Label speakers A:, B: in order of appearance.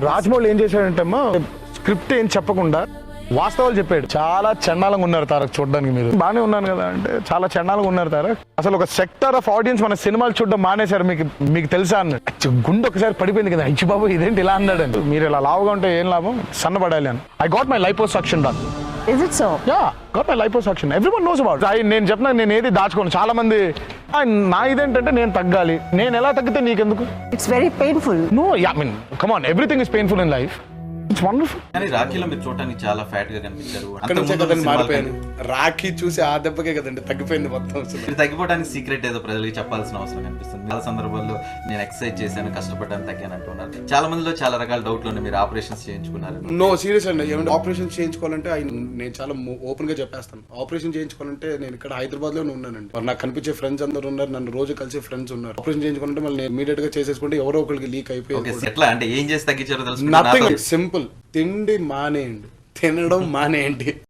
A: రాజమౌళి ఏం చేశాడంటే అమ్మా స్క్రిప్ట్ ఏం చెప్పకుండా వాస్తవాలు చెప్పాడు. చాలా చండాలంగా ఉన్నారు తారక్ చూడడానికి. మీరు బాగానే ఉన్నాను కదా అంటే చాలా చండాలంగా ఉన్నారు తారక్. అసలు ఒక సెక్టర్ ఆఫ్ ఆడియన్స్ మన సినిమాలు చూడడం మానేశారు. మీకు తెలుసా అన్నాడు. గుండె ఒకసారి పడిపోయింది కదా, ఇచ్చి బాబు ఇదేంటి ఇలా అన్నాడు అని. మీరు ఇలా లావుగా ఉంటే ఏం లాభం, సన్నబడాలి అని. I got my liposuction done.
B: Is it so?
A: Yeah, got my liposuction. Everyone knows about it. నేను చెప్పిన నేను ఏది దాచుకోను. చాలా మంది నా ఇదేంటంటే నేను తగ్గాలి. నేను ఎలా తగ్గితే నీకెందుకు?
B: It's very painful.
A: No, yeah, I mean, come on, everything is painful in life. It's wonderful.
C: కానీ రాఖీలో మీరు చూడడానికి చాలా ఫ్యాట్ గా కనిపించారు.
D: అక్కడ నుంచే కదండి మారిపోయాను. రాఖీ చూసి ఆ దెబ్బకే కదండి తగ్గిపోయింది మొత్తం.
C: మీరు తగ్గిపోవడానికి సీక్రెట్ ఏదో ప్రజలకి చెప్పాల్సిన అవసరం కనిపిస్తుంది. చాలా సందర్భాల్లో నేను ఎక్సర్సైజ్ చేశాను, కష్టపడ్డాను, తగ్గాను అంటున్నారు. చాలా మందిలో చాలా రకాల డౌట్లు ఉన్నాయి. మీరు ఆపరేషన్స్ చేయించుకున్నారు.
D: నో సీరియస్ అండి. ఏమంటే ఆపరేషన్ చేయించుకోవాలంటే నేను చాలా ఓపెన్ గా చెప్పేస్తాను. ఆపరేషన్ చేయించుకోవాలంటే నేను ఇక్కడ హైదరాబాద్ లోనే ఉన్నానండి. మరి నాకు కనిపించే ఫ్రెండ్స్ అందరూ ఉన్నారు, నన్ను రోజు కలిసే ఫ్రెండ్స్ ఉన్నారు. ఆపరేషన్ చేయించుకోవాలంటే మళ్ళీ నేను ఇమీడియట్ గా చేసేసుకుంటే ఎవరో ఒకరికి లీక్ అయిపోయింది.
C: ఎట్లా అంటే ఏం చేసి తగ్గించారో తెలుసు.
D: Nothing simple. తిండి మానేయండి, తినడం మానేయండి.